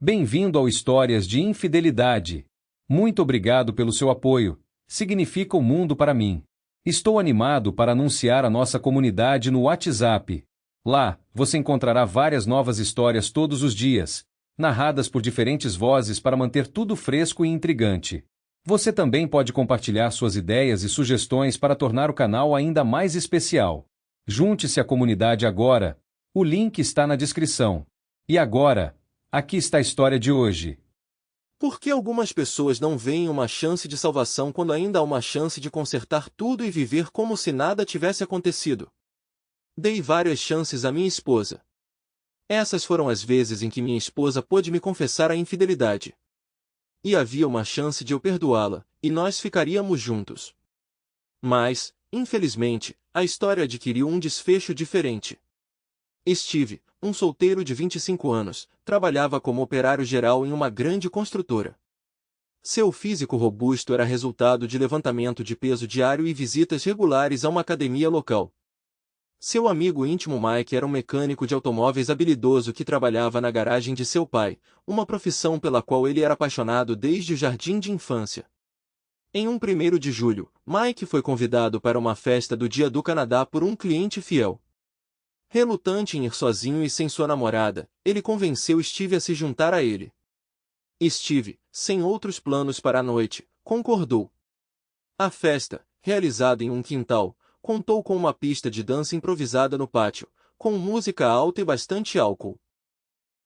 Bem-vindo ao Histórias de Infidelidade. Muito obrigado pelo seu apoio. Significa o mundo para mim. Estou animado para anunciar a nossa comunidade no WhatsApp. Lá, você encontrará várias novas histórias todos os dias, narradas por diferentes vozes para manter tudo fresco e intrigante. Você também pode compartilhar suas ideias e sugestões para tornar o canal ainda mais especial. Junte-se à comunidade agora. O link está na descrição. E agora, aqui está a história de hoje. Por que algumas pessoas não veem uma chance de salvação quando ainda há uma chance de consertar tudo e viver como se nada tivesse acontecido? Dei várias chances à minha esposa. Essas foram as vezes em que minha esposa pôde me confessar a infidelidade. E havia uma chance de eu perdoá-la, e nós ficaríamos juntos. Mas, infelizmente, a história adquiriu um desfecho diferente. Steve, um solteiro de 25 anos, trabalhava como operário geral em uma grande construtora. Seu físico robusto era resultado de levantamento de peso diário e visitas regulares a uma academia local. Seu amigo íntimo Mike era um mecânico de automóveis habilidoso que trabalhava na garagem de seu pai, uma profissão pela qual ele era apaixonado desde o jardim de infância. Em 1º de julho, Mike foi convidado para uma festa do Dia do Canadá por um cliente fiel. Relutante em ir sozinho e sem sua namorada, ele convenceu Steve a se juntar a ele. Steve, sem outros planos para a noite, concordou. A festa, realizada em um quintal, contou com uma pista de dança improvisada no pátio, com música alta e bastante álcool.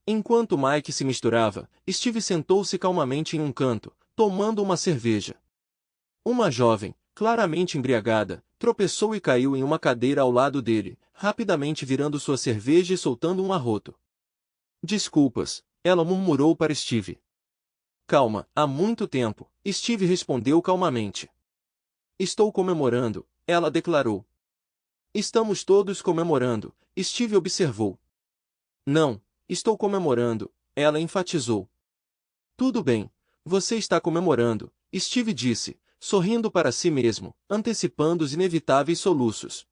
Enquanto Mike se misturava, Steve sentou-se calmamente em um canto, tomando uma cerveja. Uma jovem, claramente embriagada, tropeçou e caiu em uma cadeira ao lado dele, rapidamente virando sua cerveja e soltando um arroto. Desculpas, ela murmurou para Steve. Calma, há muito tempo, Steve respondeu calmamente. Estou comemorando, ela declarou. Estamos todos comemorando, Steve observou. Não, estou comemorando, ela enfatizou. Tudo bem, você está comemorando, Steve disse, sorrindo para si mesmo, antecipando os inevitáveis soluços.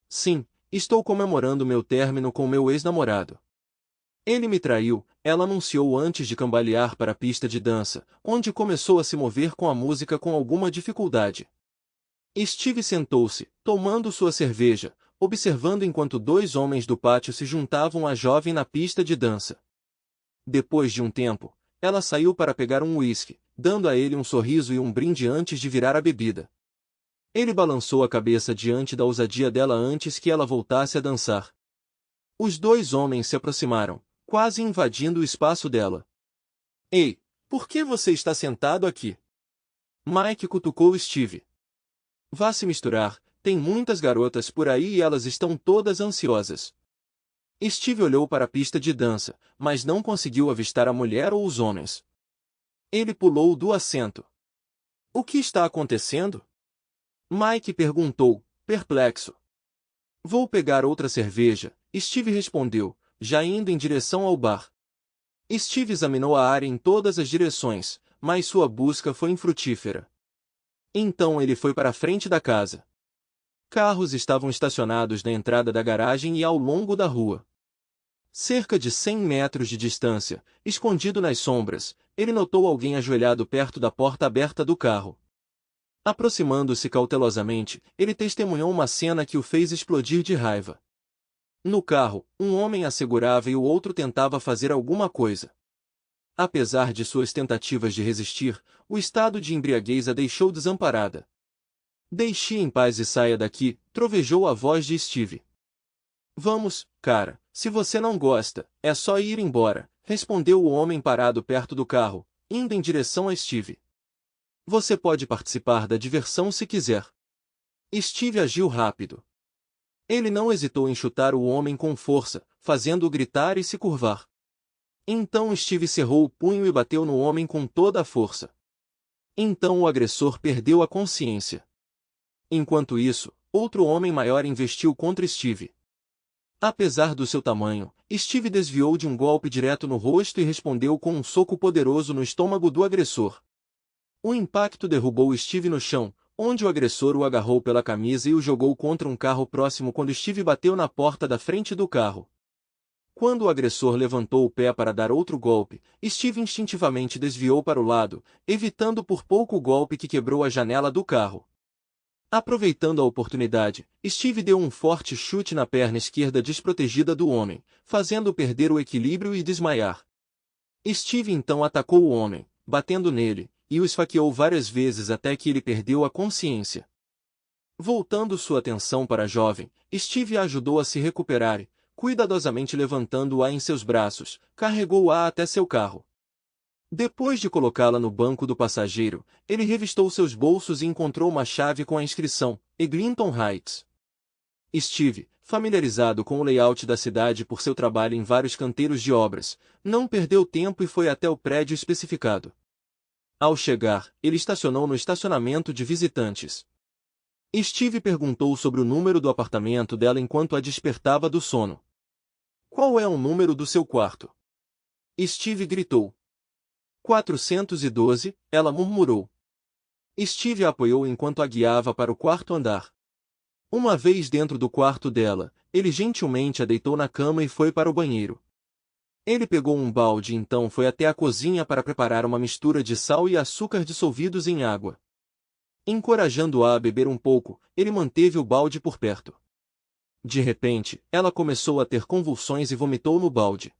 Sim, estou comemorando meu término com meu ex-namorado. Ele me traiu, ela anunciou antes de cambalear para a pista de dança, onde começou a se mover com a música com alguma dificuldade. Steve sentou-se, tomando sua cerveja, observando enquanto dois homens do pátio se juntavam à jovem na pista de dança. Depois de um tempo, ela saiu para pegar um uísque, dando a ele um sorriso e um brinde antes de virar a bebida. Ele balançou a cabeça diante da ousadia dela antes que ela voltasse a dançar. Os dois homens se aproximaram, quase invadindo o espaço dela. Ei, por que você está sentado aqui? Mike cutucou Steve. Vá se misturar, tem muitas garotas por aí e elas estão todas ansiosas. Steve olhou para a pista de dança, mas não conseguiu avistar a mulher ou os homens. Ele pulou do assento. O que está acontecendo? Mike perguntou, perplexo. Vou pegar outra cerveja, Steve respondeu, já indo em direção ao bar. Steve examinou a área em todas as direções, mas sua busca foi infrutífera. Então ele foi para a frente da casa. Carros estavam estacionados na entrada da garagem e ao longo da rua. Cerca de 100 metros de distância, escondido nas sombras, ele notou alguém ajoelhado perto da porta aberta do carro. Aproximando-se cautelosamente, ele testemunhou uma cena que o fez explodir de raiva. No carro, um homem a segurava e o outro tentava fazer alguma coisa. Apesar de suas tentativas de resistir, o estado de embriaguez a deixou desamparada. Deixe em paz e saia daqui, trovejou a voz de Steve. Vamos, cara, se você não gosta, é só ir embora, respondeu o homem parado perto do carro, indo em direção a Steve. Você pode participar da diversão se quiser. Steve agiu rápido. Ele não hesitou em chutar o homem com força, fazendo-o gritar e se curvar. Então Steve cerrou o punho e bateu no homem com toda a força. Então o agressor perdeu a consciência. Enquanto isso, outro homem maior investiu contra Steve. Apesar do seu tamanho, Steve desviou de um golpe direto no rosto e respondeu com um soco poderoso no estômago do agressor. O impacto derrubou Steve no chão, onde o agressor o agarrou pela camisa e o jogou contra um carro próximo quando Steve bateu na porta da frente do carro. Quando o agressor levantou o pé para dar outro golpe, Steve instintivamente desviou para o lado, evitando por pouco o golpe que quebrou a janela do carro. Aproveitando a oportunidade, Steve deu um forte chute na perna esquerda desprotegida do homem, fazendo-o perder o equilíbrio e desmaiar. Steve então atacou o homem, batendo nele, e o esfaqueou várias vezes até que ele perdeu a consciência. Voltando sua atenção para a jovem, Steve a ajudou a se recuperar e, cuidadosamente levantando-a em seus braços, carregou-a até seu carro. Depois de colocá-la no banco do passageiro, ele revistou seus bolsos e encontrou uma chave com a inscrição Eglinton Heights. Steve, familiarizado com o layout da cidade por seu trabalho em vários canteiros de obras, não perdeu tempo e foi até o prédio especificado. Ao chegar, ele estacionou no estacionamento de visitantes. Steve perguntou sobre o número do apartamento dela enquanto a despertava do sono. Qual é o número do seu quarto? Steve gritou. 412, ela murmurou. Steve a apoiou enquanto a guiava para o quarto andar. Uma vez dentro do quarto dela, ele gentilmente a deitou na cama e foi para o banheiro. Ele pegou um balde e então foi até a cozinha para preparar uma mistura de sal e açúcar dissolvidos em água. Encorajando-a a beber um pouco, ele manteve o balde por perto. De repente, ela começou a ter convulsões e vomitou no balde.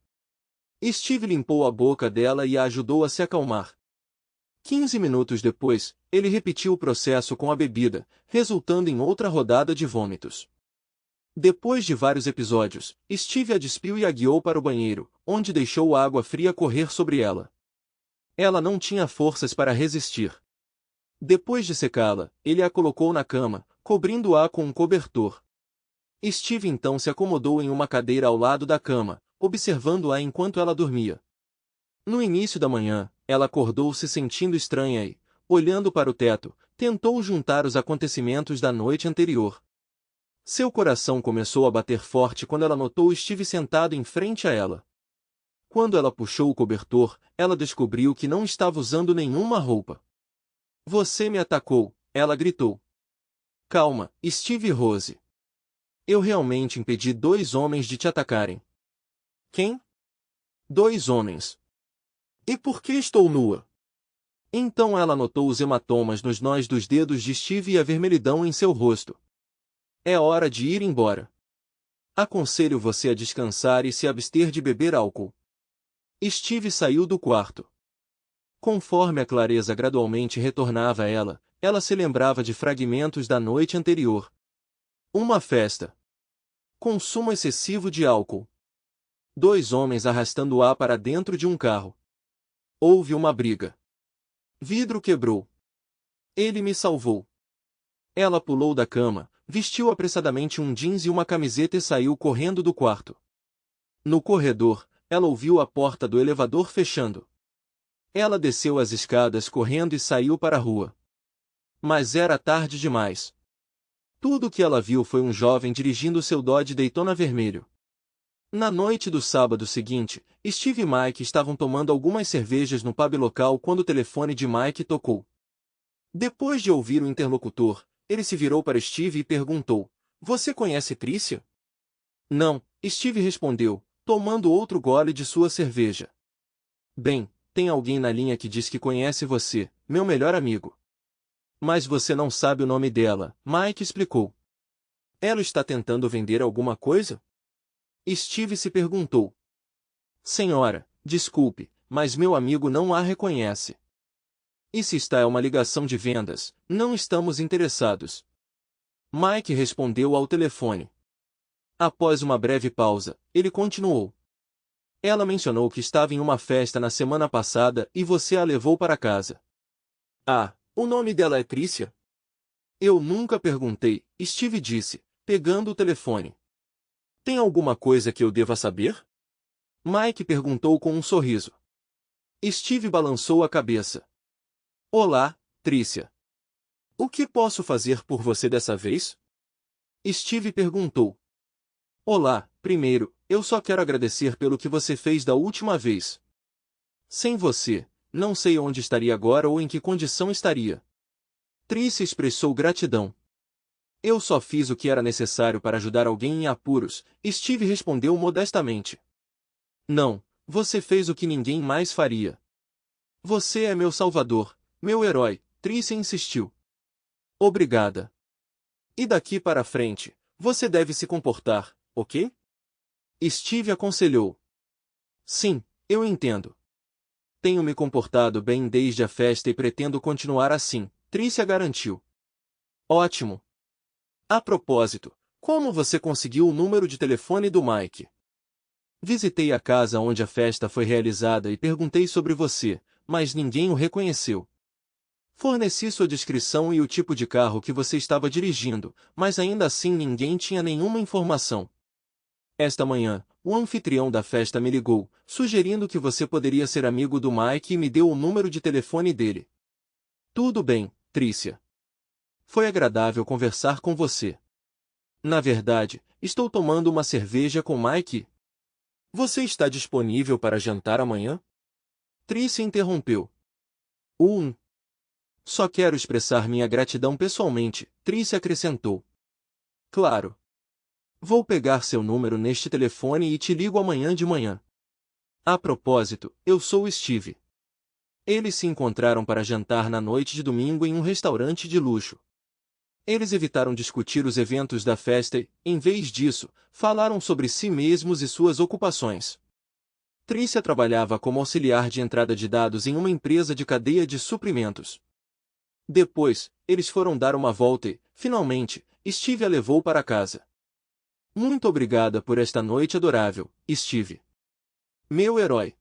Steve limpou a boca dela e a ajudou a se acalmar. 15 minutos depois, ele repetiu o processo com a bebida, resultando em outra rodada de vômitos. Depois de vários episódios, Steve a despiu e a guiou para o banheiro, onde deixou a água fria correr sobre ela. Ela não tinha forças para resistir. Depois de secá-la, ele a colocou na cama, cobrindo-a com um cobertor. Steve então se acomodou em uma cadeira ao lado da cama, observando-a enquanto ela dormia. No início da manhã, ela acordou se sentindo estranha e, olhando para o teto, tentou juntar os acontecimentos da noite anterior. Seu coração começou a bater forte quando ela notou Steve sentado em frente a ela. Quando ela puxou o cobertor, ela descobriu que não estava usando nenhuma roupa. Você me atacou, ela gritou. Calma, Steve e Rose. Eu realmente impedi 2 homens de te atacarem. Quem? 2 homens. E por que estou nua? Então ela notou os hematomas nos nós dos dedos de Steve e a vermelhidão em seu rosto. É hora de ir embora. Aconselho você a descansar e se abster de beber álcool. Steve saiu do quarto. Conforme a clareza gradualmente retornava a ela, ela se lembrava de fragmentos da noite anterior. Uma festa. Consumo excessivo de álcool. 2 homens arrastando-a para dentro de um carro. Houve uma briga. Vidro quebrou. Ele me salvou. Ela pulou da cama, vestiu apressadamente um jeans e uma camiseta e saiu correndo do quarto. No corredor, ela ouviu a porta do elevador fechando. Ela desceu as escadas correndo e saiu para a rua. Mas era tarde demais. Tudo o que ela viu foi um jovem dirigindo seu Dodge Daytona vermelho. Na noite do sábado seguinte, Steve e Mike estavam tomando algumas cervejas no pub local quando o telefone de Mike tocou. Depois de ouvir o interlocutor, ele se virou para Steve e perguntou: Você conhece Tricia? Não, Steve respondeu, tomando outro gole de sua cerveja. Bem, tem alguém na linha que diz que conhece você, meu melhor amigo. Mas você não sabe o nome dela, Mike explicou. Ela está tentando vender alguma coisa? Steve se perguntou. Senhora, desculpe, mas meu amigo não a reconhece. E se está é uma ligação de vendas, não estamos interessados. Mike respondeu ao telefone. Após uma breve pausa, ele continuou. Ela mencionou que estava em uma festa na semana passada e você a levou para casa. Ah, o nome dela é Tricia? Eu nunca perguntei, Steve disse, pegando o telefone. Tem alguma coisa que eu deva saber? Mike perguntou com um sorriso. Steve balançou a cabeça. Olá, Tricia. O que posso fazer por você dessa vez? Steve perguntou. Olá, primeiro, eu só quero agradecer pelo que você fez da última vez. Sem você, não sei onde estaria agora ou em que condição estaria. Tricia expressou gratidão. Eu só fiz o que era necessário para ajudar alguém em apuros, Steve respondeu modestamente. Não, você fez o que ninguém mais faria. Você é meu salvador, meu herói, Tricia insistiu. Obrigada. E daqui para frente, você deve se comportar, ok? Steve aconselhou. Sim, eu entendo. Tenho me comportado bem desde a festa e pretendo continuar assim, Tricia garantiu. Ótimo. A propósito, como você conseguiu o número de telefone do Mike? Visitei a casa onde a festa foi realizada e perguntei sobre você, mas ninguém o reconheceu. Forneci sua descrição e o tipo de carro que você estava dirigindo, mas ainda assim ninguém tinha nenhuma informação. Esta manhã, o anfitrião da festa me ligou, sugerindo que você poderia ser amigo do Mike e me deu o número de telefone dele. Tudo bem, Tricia. Foi agradável conversar com você. Na verdade, estou tomando uma cerveja com Mike. Você está disponível para jantar amanhã? Tricia interrompeu. Só quero expressar minha gratidão pessoalmente, Tricia acrescentou. Claro. Vou pegar seu número neste telefone e te ligo amanhã de manhã. A propósito, eu sou o Steve. Eles se encontraram para jantar na noite de domingo em um restaurante de luxo. Eles evitaram discutir os eventos da festa e, em vez disso, falaram sobre si mesmos e suas ocupações. Tricia trabalhava como auxiliar de entrada de dados em uma empresa de cadeia de suprimentos. Depois, eles foram dar uma volta e, finalmente, Steve a levou para casa. Muito obrigada por esta noite adorável, Steve. Meu herói.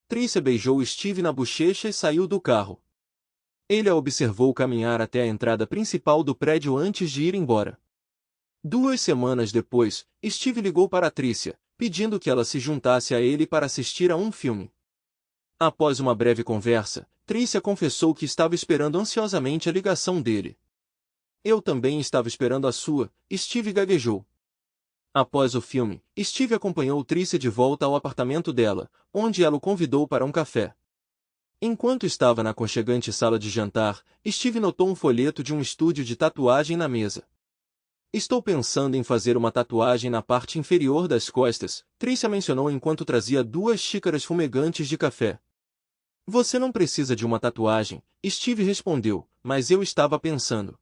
Tricia beijou Steve na bochecha e saiu do carro. Ele a observou caminhar até a entrada principal do prédio antes de ir embora. 2 semanas depois, Steve ligou para Tricia, pedindo que ela se juntasse a ele para assistir a um filme. Após uma breve conversa, Tricia confessou que estava esperando ansiosamente a ligação dele. Eu também estava esperando a sua, Steve gaguejou. Após o filme, Steve acompanhou Tricia de volta ao apartamento dela, onde ela o convidou para um café. Enquanto estava na aconchegante sala de jantar, Steve notou um folheto de um estúdio de tatuagem na mesa. Estou pensando em fazer uma tatuagem na parte inferior das costas, Tricia mencionou enquanto trazia 2 xícaras fumegantes de café. Você não precisa de uma tatuagem, Steve respondeu, mas eu estava pensando.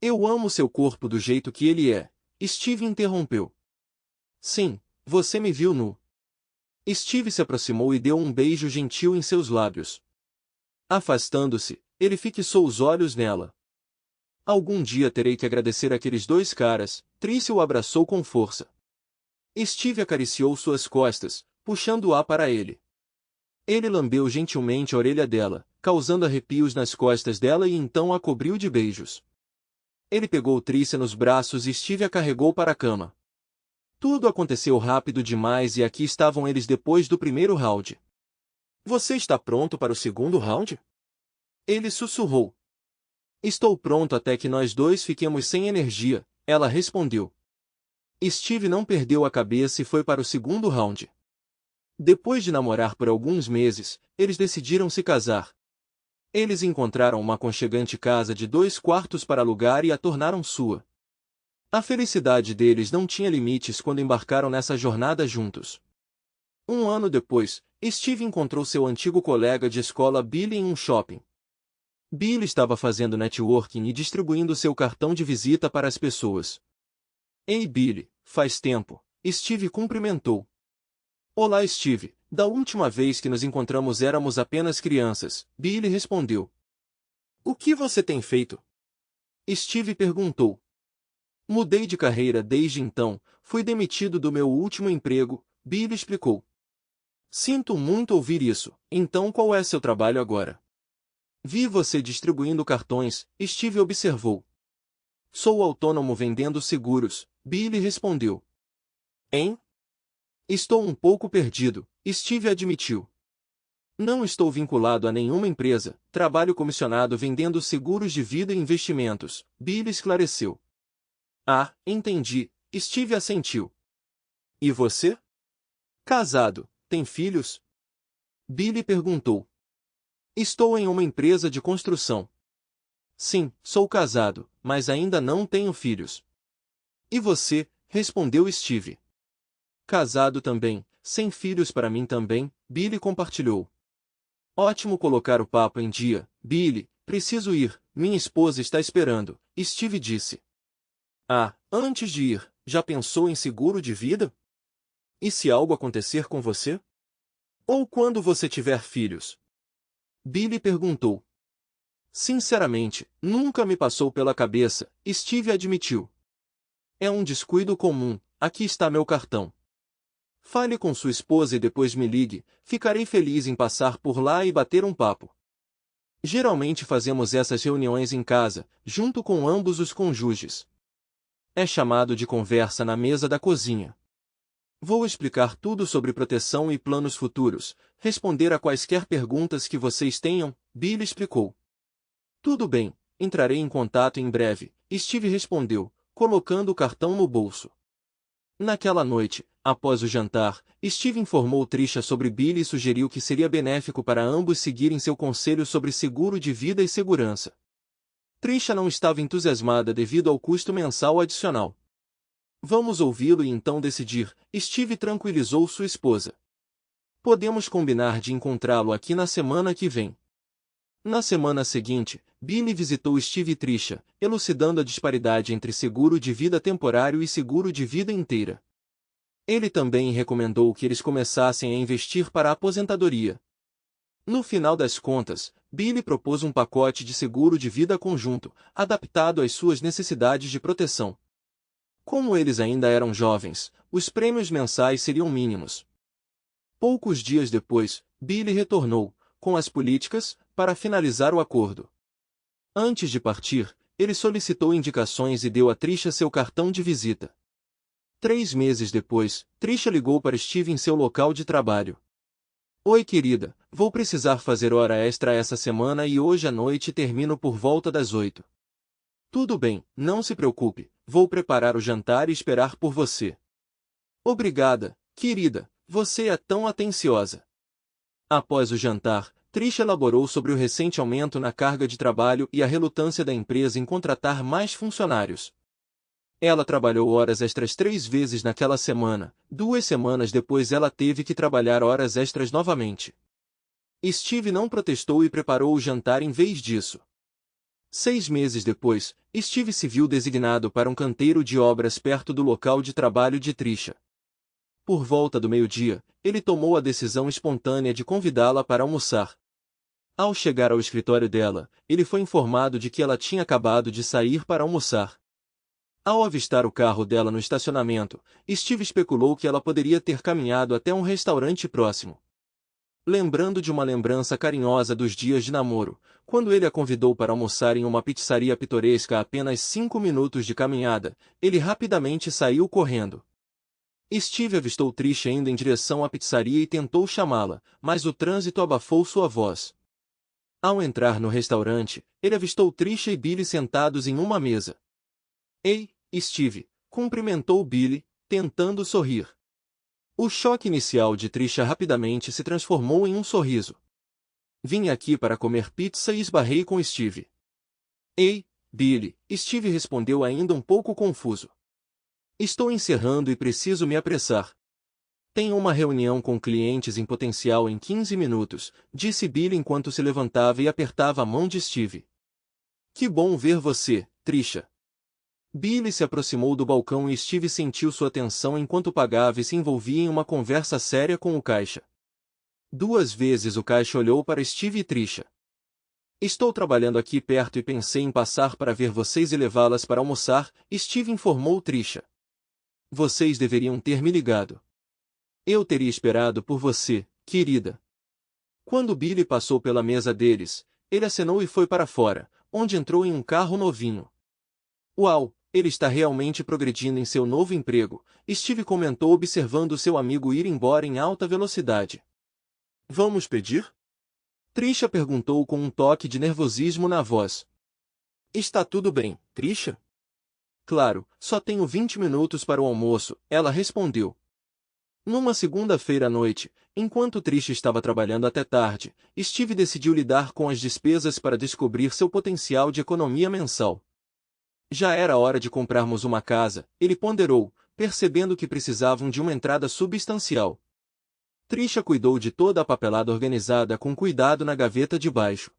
Eu amo seu corpo do jeito que ele é, Steve interrompeu. Sim, você me viu nu. Steve se aproximou e deu um beijo gentil em seus lábios. Afastando-se, ele fixou os olhos nela. Algum dia terei que agradecer aqueles 2 caras, Tricia o abraçou com força. Steve acariciou suas costas, puxando-a para ele. Ele lambeu gentilmente a orelha dela, causando arrepios nas costas dela e então a cobriu de beijos. Ele pegou Tricia nos braços e Steve a carregou para a cama. Tudo aconteceu rápido demais e aqui estavam eles depois do primeiro round. Você está pronto para o segundo round? Ele sussurrou. Estou pronto até que nós 2 fiquemos sem energia, ela respondeu. Steve não perdeu a cabeça e foi para o segundo round. Depois de namorar por alguns meses, eles decidiram se casar. Eles encontraram uma aconchegante casa de 2 quartos para alugar e a tornaram sua. A felicidade deles não tinha limites quando embarcaram nessa jornada juntos. 1 ano depois, Steve encontrou seu antigo colega de escola Billy em um shopping. Billy estava fazendo networking e distribuindo seu cartão de visita para as pessoas. Ei Billy, faz tempo, Steve cumprimentou. Olá Steve, da última vez que nos encontramos éramos apenas crianças, Billy respondeu. O que você tem feito? Steve perguntou. Mudei de carreira desde então, fui demitido do meu último emprego, Billy explicou. Sinto muito ouvir isso, então qual é seu trabalho agora? Vi você distribuindo cartões, Steve observou. Sou autônomo vendendo seguros, Billy respondeu. Hein? Estou um pouco perdido, Steve admitiu. Não estou vinculado a nenhuma empresa, trabalho comissionado vendendo seguros de vida e investimentos, Billy esclareceu. Ah, entendi, Steve assentiu. E você? Casado, tem filhos? Billy perguntou. Estou em uma empresa de construção. Sim, sou casado, mas ainda não tenho filhos. E você? Respondeu Steve. Casado também, sem filhos para mim também, Billy compartilhou. Ótimo colocar o papo em dia, Billy, preciso ir, minha esposa está esperando, Steve disse. Ah, antes de ir, já pensou em seguro de vida? E se algo acontecer com você? Ou quando você tiver filhos? Billy perguntou. Sinceramente, nunca me passou pela cabeça, Steve admitiu. É um descuido comum, aqui está meu cartão. Fale com sua esposa e depois me ligue, ficarei feliz em passar por lá e bater um papo. Geralmente fazemos essas reuniões em casa, junto com ambos os cônjuges. É chamado de conversa na mesa da cozinha. Vou explicar tudo sobre proteção e planos futuros, responder a quaisquer perguntas que vocês tenham, Billy explicou. Tudo bem, entrarei em contato em breve, Steve respondeu, colocando o cartão no bolso. Naquela noite, após o jantar, Steve informou Trisha sobre Billy e sugeriu que seria benéfico para ambos seguirem seu conselho sobre seguro de vida e segurança. Trisha não estava entusiasmada devido ao custo mensal adicional. Vamos ouvi-lo e então decidir, Steve tranquilizou sua esposa. Podemos combinar de encontrá-lo aqui na semana que vem. Na semana seguinte, Billy visitou Steve e Trisha, elucidando a disparidade entre seguro de vida temporário e seguro de vida inteira. Ele também recomendou que eles começassem a investir para a aposentadoria. No final das contas, Billy propôs um pacote de seguro de vida conjunto, adaptado às suas necessidades de proteção. Como eles ainda eram jovens, os prêmios mensais seriam mínimos. Poucos dias depois, Billy retornou, com as políticas, para finalizar o acordo. Antes de partir, ele solicitou indicações e deu a Trisha seu cartão de visita. 3 meses depois, Trisha ligou para Steve em seu local de trabalho. Oi querida, vou precisar fazer hora extra essa semana e hoje à noite termino por volta das 8. Tudo bem, não se preocupe, vou preparar o jantar e esperar por você. Obrigada, querida, você é tão atenciosa. Após o jantar, Trisha elaborou sobre o recente aumento na carga de trabalho e a relutância da empresa em contratar mais funcionários. Ela trabalhou horas extras 3 vezes naquela semana, 2 semanas depois ela teve que trabalhar horas extras novamente. Steve não protestou e preparou o jantar em vez disso. 6 meses depois, Steve se viu designado para um canteiro de obras perto do local de trabalho de Trisha. Por volta do meio-dia, ele tomou a decisão espontânea de convidá-la para almoçar. Ao chegar ao escritório dela, ele foi informado de que ela tinha acabado de sair para almoçar. Ao avistar o carro dela no estacionamento, Steve especulou que ela poderia ter caminhado até um restaurante próximo. Lembrando de uma lembrança carinhosa dos dias de namoro, quando ele a convidou para almoçar em uma pizzaria pitoresca a apenas 5 minutos de caminhada, ele rapidamente saiu correndo. Steve avistou Trisha indo em direção à pizzaria e tentou chamá-la, mas o trânsito abafou sua voz. Ao entrar no restaurante, ele avistou Trisha e Billy sentados em uma mesa. Ei, Steve, cumprimentou Billy, tentando sorrir. O choque inicial de Trisha rapidamente se transformou em um sorriso. Vim aqui para comer pizza e esbarrei com Steve. Ei, Billy, Steve respondeu ainda um pouco confuso. Estou encerrando e preciso me apressar. Tenho uma reunião com clientes em potencial em 15 minutos, disse Billy enquanto se levantava e apertava a mão de Steve. Que bom ver você, Trisha. Billy se aproximou do balcão e Steve sentiu sua atenção enquanto pagava e se envolvia em uma conversa séria com o caixa. 2 vezes o caixa olhou para Steve e Trisha. Estou trabalhando aqui perto e pensei em passar para ver vocês e levá-las para almoçar, Steve informou Trisha. Vocês deveriam ter me ligado. Eu teria esperado por você, querida. Quando Billy passou pela mesa deles, ele acenou e foi para fora, onde entrou em um carro novinho. Uau, ele está realmente progredindo em seu novo emprego, Steve comentou observando seu amigo ir embora em alta velocidade. Vamos pedir? Trisha perguntou com um toque de nervosismo na voz. Está tudo bem, Trisha? Claro, só tenho 20 minutos para o almoço, ela respondeu. Numa segunda-feira à noite, enquanto Trisha estava trabalhando até tarde, Steve decidiu lidar com as despesas para descobrir seu potencial de economia mensal. Já era hora de comprarmos uma casa, ele ponderou, percebendo que precisavam de uma entrada substancial. Trisha cuidou de toda a papelada organizada com cuidado na gaveta de baixo.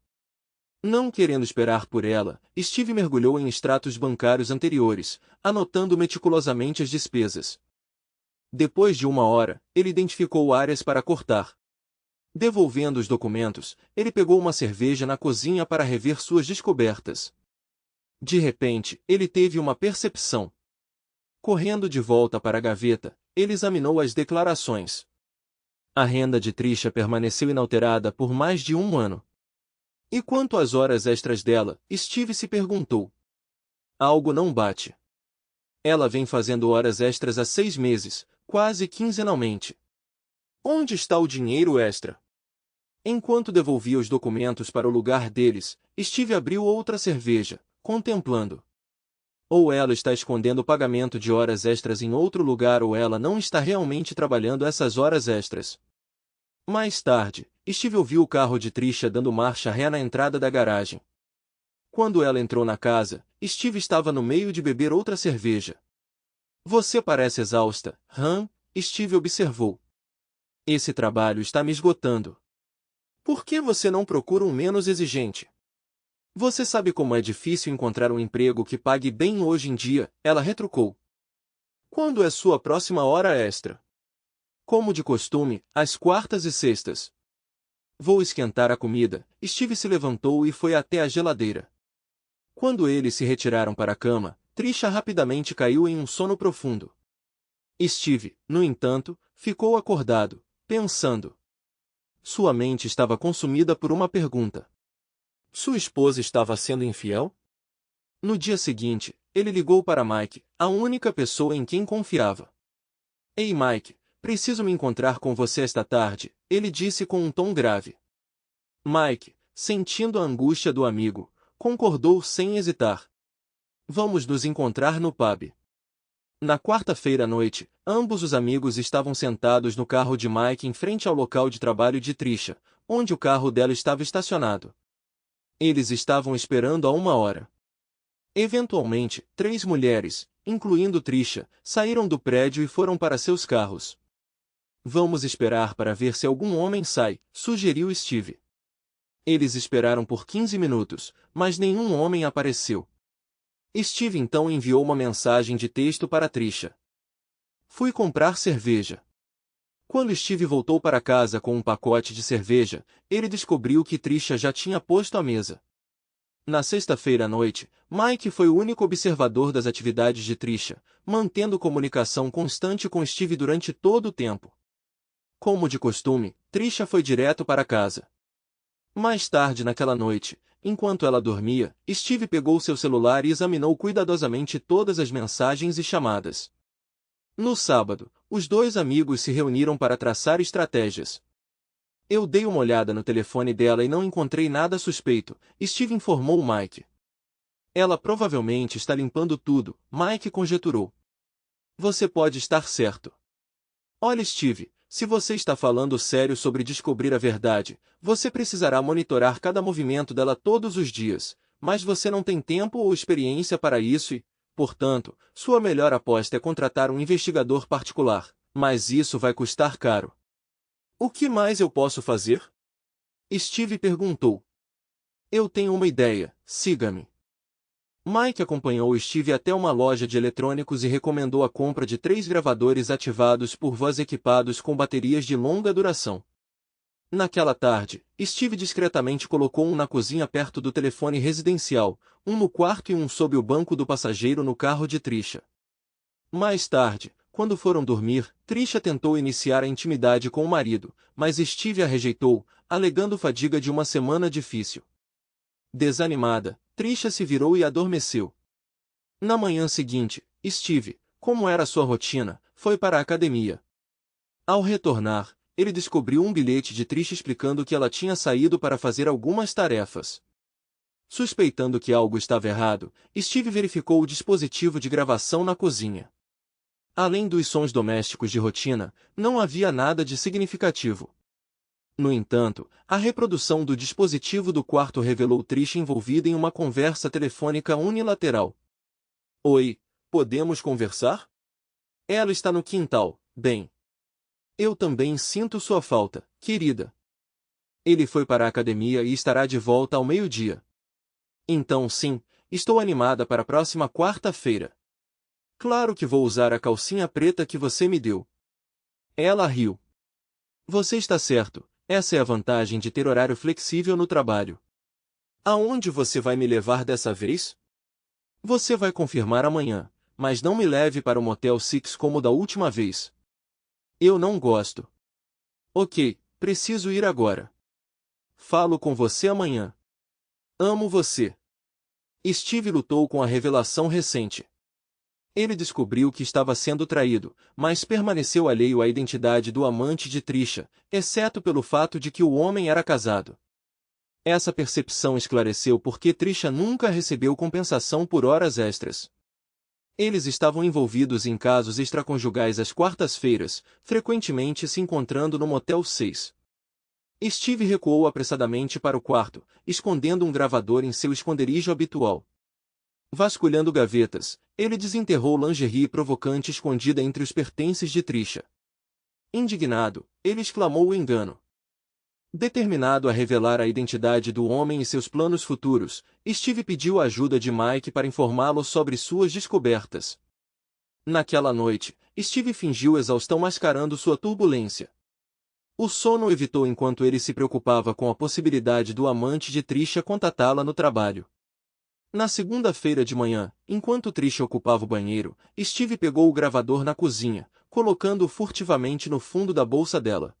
Não querendo esperar por ela, Steve mergulhou em extratos bancários anteriores, anotando meticulosamente as despesas. Depois de 1 hora, ele identificou áreas para cortar. Devolvendo os documentos, ele pegou uma cerveja na cozinha para rever suas descobertas. De repente, ele teve uma percepção. Correndo de volta para a gaveta, ele examinou as declarações. A renda de Trisha permaneceu inalterada por mais de 1 ano. E quanto às horas extras dela, Steve se perguntou. Algo não bate. Ela vem fazendo horas extras há 6 meses, quase quinzenalmente. Onde está o dinheiro extra? Enquanto devolvia os documentos para o lugar deles, Steve abriu outra cerveja, contemplando. Ou ela está escondendo o pagamento de horas extras em outro lugar ou ela não está realmente trabalhando essas horas extras. Mais tarde, Steve ouviu o carro de Trisha dando marcha ré na entrada da garagem. Quando ela entrou na casa, Steve estava no meio de beber outra cerveja. Você parece exausta, Han, Steve observou. Esse trabalho está me esgotando. Por que você não procura um menos exigente? Você sabe como é difícil encontrar um emprego que pague bem hoje em dia, ela retrucou. Quando é sua próxima hora extra? Como de costume, às quartas e sextas. Vou esquentar a comida. Steve se levantou e foi até a geladeira. Quando eles se retiraram para a cama, Trisha rapidamente caiu em um sono profundo. Steve, no entanto, ficou acordado, pensando. Sua mente estava consumida por uma pergunta. Sua esposa estava sendo infiel? No dia seguinte, ele ligou para Mike, a única pessoa em quem confiava. Ei Mike, preciso me encontrar com você esta tarde, ele disse com um tom grave. Mike, sentindo a angústia do amigo, concordou sem hesitar. Vamos nos encontrar no pub. Na quarta-feira à noite, ambos os amigos estavam sentados no carro de Mike em frente ao local de trabalho de Trisha, onde o carro dela estava estacionado. Eles estavam esperando há 1 hora. Eventualmente, 3 mulheres, incluindo Trisha, saíram do prédio e foram para seus carros. Vamos esperar para ver se algum homem sai, sugeriu Steve. Eles esperaram por 15 minutos, mas nenhum homem apareceu. Steve então enviou uma mensagem de texto para Trisha. Fui comprar cerveja. Quando Steve voltou para casa com um pacote de cerveja, ele descobriu que Trisha já tinha posto à mesa. Na sexta-feira à noite, Mike foi o único observador das atividades de Trisha, mantendo comunicação constante com Steve durante todo o tempo. Como de costume, Trisha foi direto para casa. Mais tarde naquela noite, enquanto ela dormia, Steve pegou seu celular e examinou cuidadosamente todas as mensagens e chamadas. No sábado, os 2 amigos se reuniram para traçar estratégias. Eu dei uma olhada no telefone dela e não encontrei nada suspeito, Steve informou Mike. Ela provavelmente está limpando tudo, Mike conjeturou. Você pode estar certo. Olha Steve, se você está falando sério sobre descobrir a verdade, você precisará monitorar cada movimento dela todos os dias, mas você não tem tempo ou experiência para isso e, portanto, sua melhor aposta é contratar um investigador particular, mas isso vai custar caro. O que mais eu posso fazer? Steve perguntou. Eu tenho uma ideia, siga-me. Mike acompanhou Steve até uma loja de eletrônicos e recomendou a compra de 3 gravadores ativados por voz equipados com baterias de longa duração. Naquela tarde, Steve discretamente colocou um na cozinha perto do telefone residencial, um no quarto e um sob o banco do passageiro no carro de Trisha. Mais tarde, quando foram dormir, Trisha tentou iniciar a intimidade com o marido, mas Steve a rejeitou, alegando fadiga de uma semana difícil. Desanimada, Trisha se virou e adormeceu. Na manhã seguinte, Steve, como era sua rotina, foi para a academia. Ao retornar, ele descobriu um bilhete de Trisha explicando que ela tinha saído para fazer algumas tarefas. Suspeitando que algo estava errado, Steve verificou o dispositivo de gravação na cozinha. Além dos sons domésticos de rotina, não havia nada de significativo. No entanto, a reprodução do dispositivo do quarto revelou Trisha envolvida em uma conversa telefônica unilateral. Oi, podemos conversar? Ela está no quintal, bem. Eu também sinto sua falta, querida. Ele foi para a academia e estará de volta ao meio-dia. Então sim, estou animada para a próxima quarta-feira. Claro que vou usar a calcinha preta que você me deu. Ela riu. Você está certo, essa é a vantagem de ter horário flexível no trabalho. Aonde você vai me levar dessa vez? Você vai confirmar amanhã, mas não me leve para o Motel Six como da última vez. Eu não gosto. Ok, preciso ir agora. Falo com você amanhã. Amo você. Steve lutou com a revelação recente. Ele descobriu que estava sendo traído, mas permaneceu alheio à identidade do amante de Trisha, exceto pelo fato de que o homem era casado. Essa percepção esclareceu por que Trisha nunca recebeu compensação por horas extras. Eles estavam envolvidos em casos extraconjugais às quartas-feiras, frequentemente se encontrando no Motel 6. Steve recuou apressadamente para o quarto, escondendo um gravador em seu esconderijo habitual. Vasculhando gavetas, ele desenterrou lingerie provocante escondida entre os pertences de Trisha. Indignado, ele exclamou o engano. Determinado a revelar a identidade do homem e seus planos futuros, Steve pediu a ajuda de Mike para informá-lo sobre suas descobertas. Naquela noite, Steve fingiu exaustão mascarando sua turbulência. O sono o evitou enquanto ele se preocupava com a possibilidade do amante de Trisha contatá-la no trabalho. Na segunda-feira de manhã, enquanto Trisha ocupava o banheiro, Steve pegou o gravador na cozinha, colocando-o furtivamente no fundo da bolsa dela.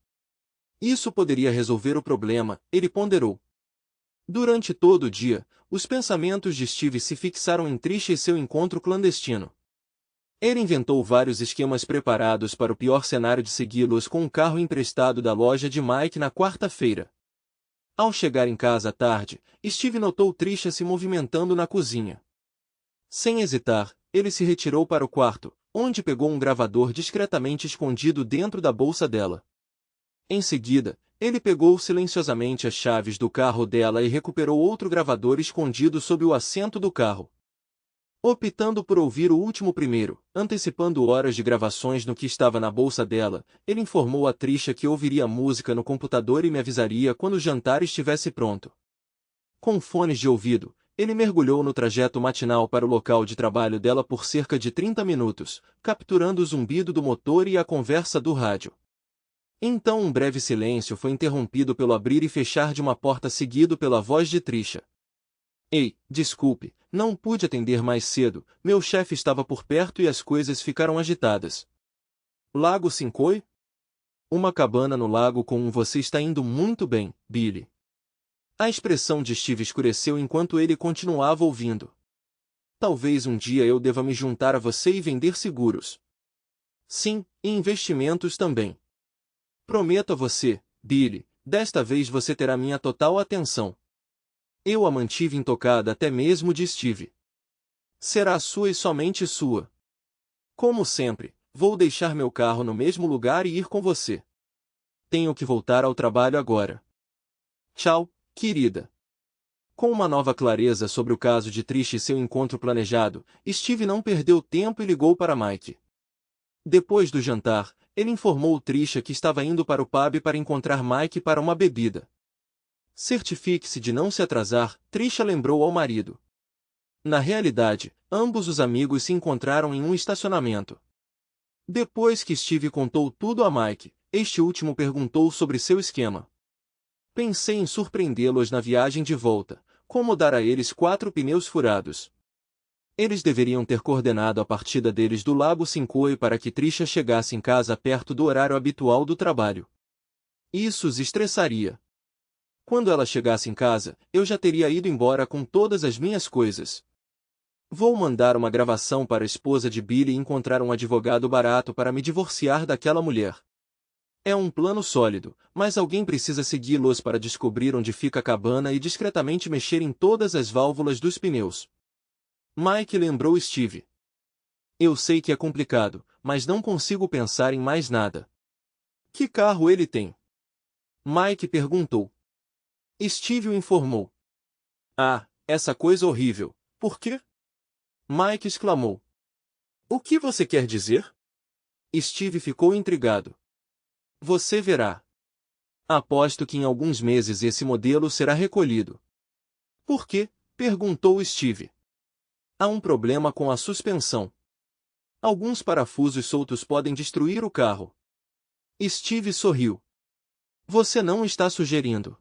Isso poderia resolver o problema, ele ponderou. Durante todo o dia, os pensamentos de Steve se fixaram em Trisha e seu encontro clandestino. Ele inventou vários esquemas preparados para o pior cenário de segui-los com um carro emprestado da loja de Mike na quarta-feira. Ao chegar em casa à tarde, Steve notou Trisha se movimentando na cozinha. Sem hesitar, ele se retirou para o quarto, onde pegou um gravador discretamente escondido dentro da bolsa dela. Em seguida, ele pegou silenciosamente as chaves do carro dela e recuperou outro gravador escondido sob o assento do carro. Optando por ouvir o último primeiro, antecipando horas de gravações no que estava na bolsa dela, ele informou a Trisha que ouviria música no computador e me avisaria quando o jantar estivesse pronto. Com fones de ouvido, ele mergulhou no trajeto matinal para o local de trabalho dela por cerca de 30 minutos, capturando o zumbido do motor e a conversa do rádio. Então um breve silêncio foi interrompido pelo abrir e fechar de uma porta seguido pela voz de Trisha. Ei, desculpe, não pude atender mais cedo, meu chefe estava por perto e as coisas ficaram agitadas. Lago Sincoi? Uma cabana no lago com um você está indo muito bem, Billy. A expressão de Steve escureceu enquanto ele continuava ouvindo. Talvez um dia eu deva me juntar a você e vender seguros. Sim, e investimentos também. Prometo a você, Billy, desta vez você terá minha total atenção. Eu a mantive intocada até mesmo de Steve. Será sua e somente sua. Como sempre, vou deixar meu carro no mesmo lugar e ir com você. Tenho que voltar ao trabalho agora. Tchau, querida. Com uma nova clareza sobre o caso de Trisha e seu encontro planejado, Steve não perdeu tempo e ligou para Mike. Depois do jantar, ele informou Trisha que estava indo para o pub para encontrar Mike para uma bebida. Certifique-se de não se atrasar, Trisha lembrou ao marido. Na realidade, ambos os amigos se encontraram em um estacionamento. Depois que Steve contou tudo a Mike, este último perguntou sobre seu esquema. Pensei em surpreendê-los na viagem de volta, como dar a eles 4 pneus furados. Eles deveriam ter coordenado a partida deles do Lago Sincoi para que Trisha chegasse em casa perto do horário habitual do trabalho. Isso os estressaria. Quando ela chegasse em casa, eu já teria ido embora com todas as minhas coisas. Vou mandar uma gravação para a esposa de Billy e encontrar um advogado barato para me divorciar daquela mulher. É um plano sólido, mas alguém precisa segui-los para descobrir onde fica a cabana e discretamente mexer em todas as válvulas dos pneus. Mike lembrou Steve. Eu sei que é complicado, mas não consigo pensar em mais nada. Que carro ele tem? Mike perguntou. Steve o informou. Ah, essa coisa horrível. Por quê? Mike exclamou. O que você quer dizer? Steve ficou intrigado. Você verá. Aposto que em alguns meses esse modelo será recolhido. Por quê? Perguntou Steve. Há um problema com a suspensão. Alguns parafusos soltos podem destruir o carro. Steve sorriu. Você não está sugerindo?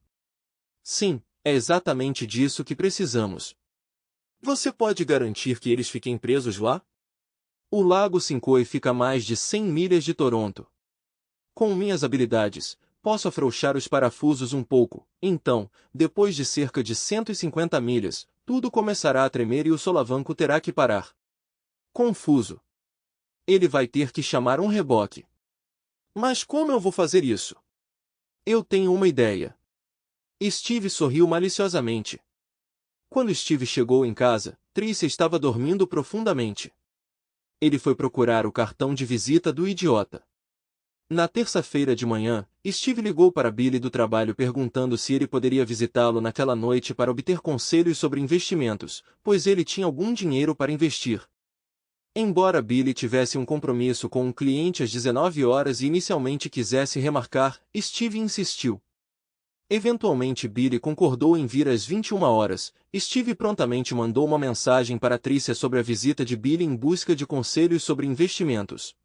Sim, é exatamente disso que precisamos. Você pode garantir que eles fiquem presos lá? O Lago Sequoia fica a mais de 100 milhas de Toronto. Com minhas habilidades, posso afrouxar os parafusos um pouco. Então, depois de cerca de 150 milhas, tudo começará a tremer e o solavanco terá que parar. Confuso. Ele vai ter que chamar um reboque. Mas como eu vou fazer isso? Eu tenho uma ideia. Steve sorriu maliciosamente. Quando Steve chegou em casa, Tricia estava dormindo profundamente. Ele foi procurar o cartão de visita do idiota. Na terça-feira de manhã, Steve ligou para Billy do trabalho perguntando se ele poderia visitá-lo naquela noite para obter conselhos sobre investimentos, pois ele tinha algum dinheiro para investir. Embora Billy tivesse um compromisso com um cliente às 19 horas e inicialmente quisesse remarcar, Steve insistiu. Eventualmente Billy concordou em vir às 21 horas. Steve prontamente mandou uma mensagem para Tricia sobre a visita de Billy em busca de conselhos sobre investimentos.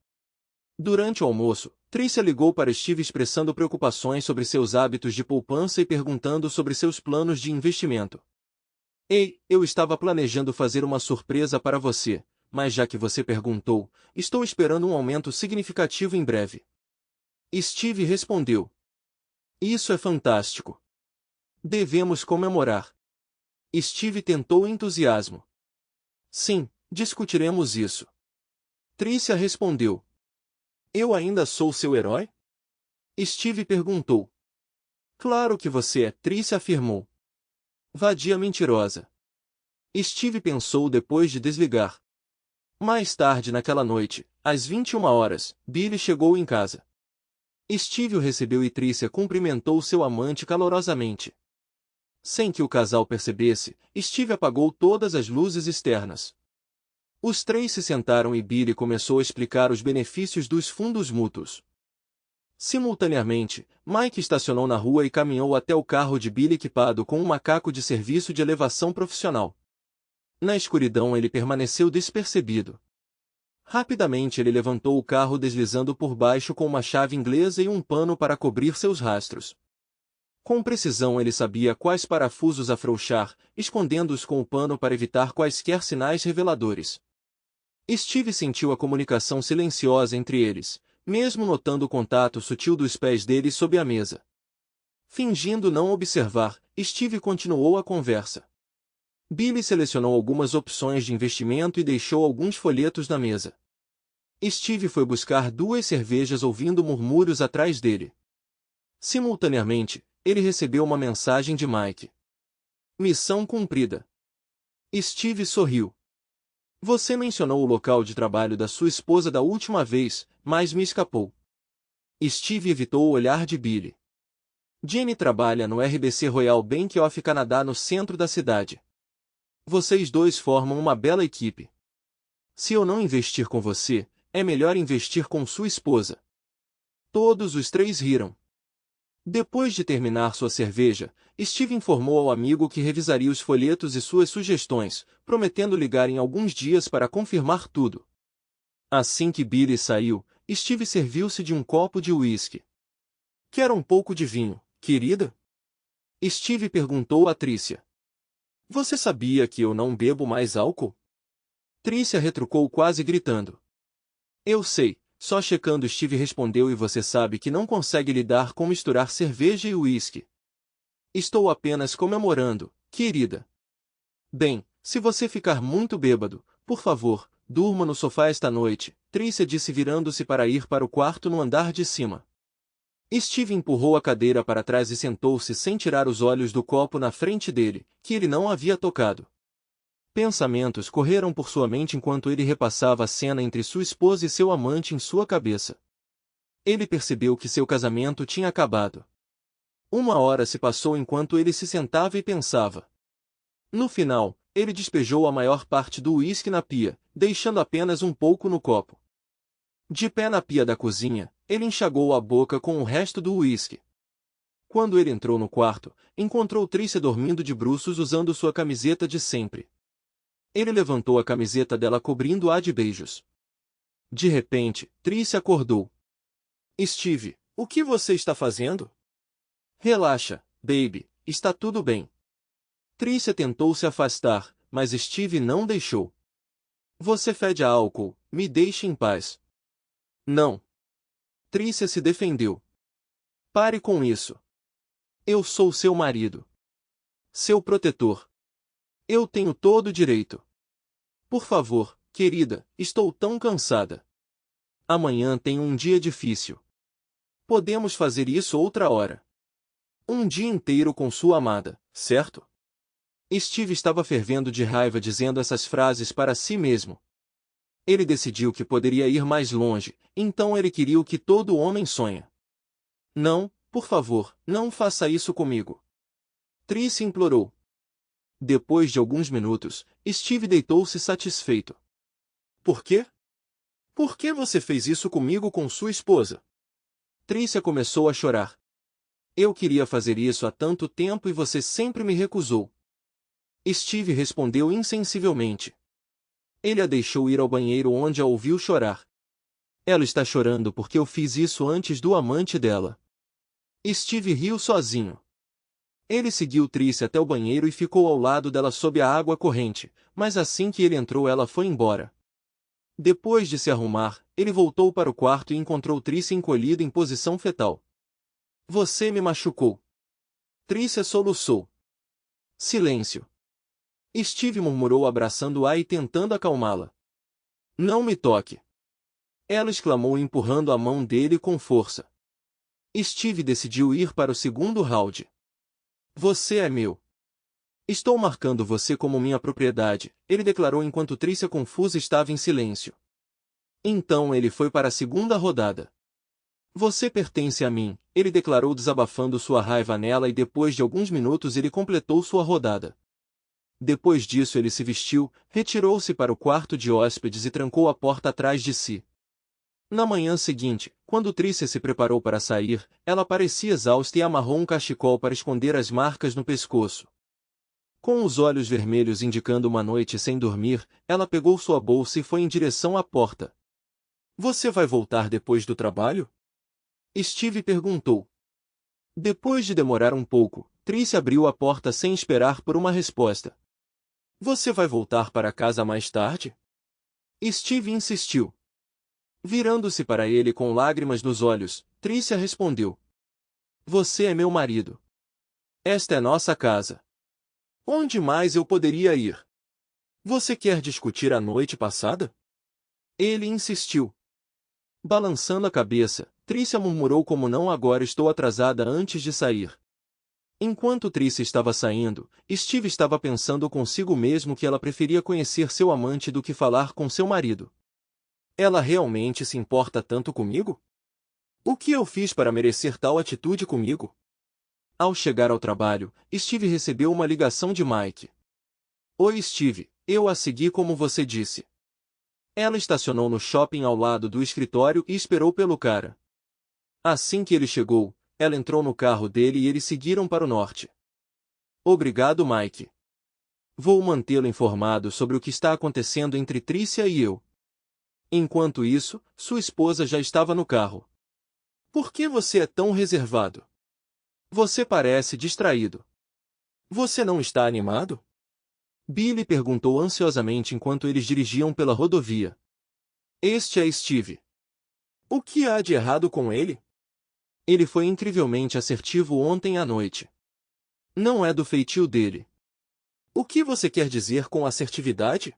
Durante o almoço, Tricia ligou para Steve expressando preocupações sobre seus hábitos de poupança e perguntando sobre seus planos de investimento. Ei, eu estava planejando fazer uma surpresa para você, mas já que você perguntou, estou esperando um aumento significativo em breve. Steve respondeu. Isso é fantástico. Devemos comemorar. Steve tentou entusiasmo. Sim, discutiremos isso. Tricia respondeu. Eu ainda sou seu herói? Steve perguntou. Claro que você é, Tricia afirmou. Vadia mentirosa. Steve pensou depois de desligar. Mais tarde naquela noite, às 21 horas, Billy chegou em casa. Steve o recebeu e Tricia cumprimentou seu amante calorosamente. Sem que o casal percebesse, Steve apagou todas as luzes externas. Os três se sentaram e Billy começou a explicar os benefícios dos fundos mútuos. Simultaneamente, Mike estacionou na rua e caminhou até o carro de Billy equipado com um macaco de serviço de elevação profissional. Na escuridão ele permaneceu despercebido. Rapidamente ele levantou o carro deslizando por baixo com uma chave inglesa e um pano para cobrir seus rastros. Com precisão ele sabia quais parafusos afrouxar, escondendo-os com o pano para evitar quaisquer sinais reveladores. Steve sentiu a comunicação silenciosa entre eles, mesmo notando o contato sutil dos pés deles sob a mesa. Fingindo não observar, Steve continuou a conversa. Billy selecionou algumas opções de investimento e deixou alguns folhetos na mesa. Steve foi buscar 2 cervejas ouvindo murmúrios atrás dele. Simultaneamente, ele recebeu uma mensagem de Mike. Missão cumprida. Steve sorriu. Você mencionou o local de trabalho da sua esposa da última vez, mas me escapou. Steve evitou o olhar de Billy. Jenny trabalha no RBC Royal Bank of Canada no centro da cidade. Vocês dois formam uma bela equipe. Se eu não investir com você, é melhor investir com sua esposa. Todos os três riram. Depois de terminar sua cerveja, Steve informou ao amigo que revisaria os folhetos e suas sugestões, prometendo ligar em alguns dias para confirmar tudo. Assim que Billy saiu, Steve serviu-se de um copo de uísque. Quer um pouco de vinho, querida? Steve perguntou a Tricia. Você sabia que eu não bebo mais álcool? Tricia retrucou quase gritando. Eu sei, só checando. Steve respondeu. E você sabe que não consegue lidar com misturar cerveja e uísque. Estou apenas comemorando, querida. Bem, se você ficar muito bêbado, por favor, durma no sofá esta noite, Tricia disse virando-se para ir para o quarto no andar de cima. Steve empurrou a cadeira para trás e sentou-se sem tirar os olhos do copo na frente dele, que ele não havia tocado. Pensamentos correram por sua mente enquanto ele repassava a cena entre sua esposa e seu amante em sua cabeça. Ele percebeu que seu casamento tinha acabado. 1 hora se passou enquanto ele se sentava e pensava. No final, ele despejou a maior parte do uísque na pia, deixando apenas um pouco no copo. De pé na pia da cozinha, ele enxagou a boca com o resto do uísque. Quando ele entrou no quarto, encontrou Trícia dormindo de bruços usando sua camiseta de sempre. Ele levantou a camiseta dela cobrindo-a de beijos. De repente, Trícia acordou. Steve, o que você está fazendo? Relaxa, baby, está tudo bem. Trícia tentou se afastar, mas Steve não deixou. Você fede a álcool, me deixe em paz. Não. Trícia se defendeu. Pare com isso. Eu sou seu marido. Seu protetor. Eu tenho todo o direito. Por favor, querida, estou tão cansada. Amanhã tenho um dia difícil. Podemos fazer isso outra hora. Um dia inteiro com sua amada, certo? Steve estava fervendo de raiva dizendo essas frases para si mesmo. Ele decidiu que poderia ir mais longe, então ele queria o que todo homem sonha. Não, por favor, não faça isso comigo. Trícia implorou. Depois de alguns minutos, Steve deitou-se satisfeito. Por quê? Por que você fez isso comigo com sua esposa? Trícia começou a chorar. Eu queria fazer isso há tanto tempo e você sempre me recusou. Steve respondeu insensivelmente. Ele a deixou ir ao banheiro onde a ouviu chorar. Ela está chorando porque eu fiz isso antes do amante dela. Steve riu sozinho. Ele seguiu Trícia até o banheiro e ficou ao lado dela sob a água corrente, mas assim que ele entrou ela foi embora. Depois de se arrumar, ele voltou para o quarto e encontrou Trícia encolhida em posição fetal. Você me machucou. Trícia soluçou. Silêncio. Steve murmurou abraçando-a e tentando acalmá-la. Não me toque. Ela exclamou empurrando a mão dele com força. Steve decidiu ir para o segundo round. Você é meu. Estou marcando você como minha propriedade, ele declarou enquanto Trícia confusa estava em silêncio. Então ele foi para a segunda rodada. Você pertence a mim, ele declarou desabafando sua raiva nela e depois de alguns minutos ele completou sua rodada. Depois disso ele se vestiu, retirou-se para o quarto de hóspedes e trancou a porta atrás de si. Na manhã seguinte, quando Trícia se preparou para sair, ela parecia exausta e amarrou um cachecol para esconder as marcas no pescoço. Com os olhos vermelhos indicando uma noite sem dormir, ela pegou sua bolsa e foi em direção à porta. Você vai voltar depois do trabalho? Steve perguntou. Depois de demorar um pouco, Trícia abriu a porta sem esperar por uma resposta. Você vai voltar para casa mais tarde? Steve insistiu. Virando-se para ele com lágrimas nos olhos, Trícia respondeu. Você é meu marido. Esta é nossa casa. Onde mais eu poderia ir? Você quer discutir a noite passada? Ele insistiu. Balançando a cabeça, Trícia murmurou como não agora estou atrasada antes de sair. Enquanto Trícia estava saindo, Steve estava pensando consigo mesmo que ela preferia conhecer seu amante do que falar com seu marido. Ela realmente se importa tanto comigo? O que eu fiz para merecer tal atitude comigo? Ao chegar ao trabalho, Steve recebeu uma ligação de Mike. Oi Steve, eu a segui como você disse. Ela estacionou no shopping ao lado do escritório e esperou pelo cara. Assim que ele chegou, ela entrou no carro dele e eles seguiram para o norte. Obrigado Mike. Vou mantê-lo informado sobre o que está acontecendo entre Trícia e eu. Enquanto isso, sua esposa já estava no carro. Por que você é tão reservado? Você parece distraído. Você não está animado? Billy perguntou ansiosamente enquanto eles dirigiam pela rodovia. Este é Steve. O que há de errado com ele? Ele foi incrivelmente assertivo ontem à noite. Não é do feitio dele. O que você quer dizer com assertividade?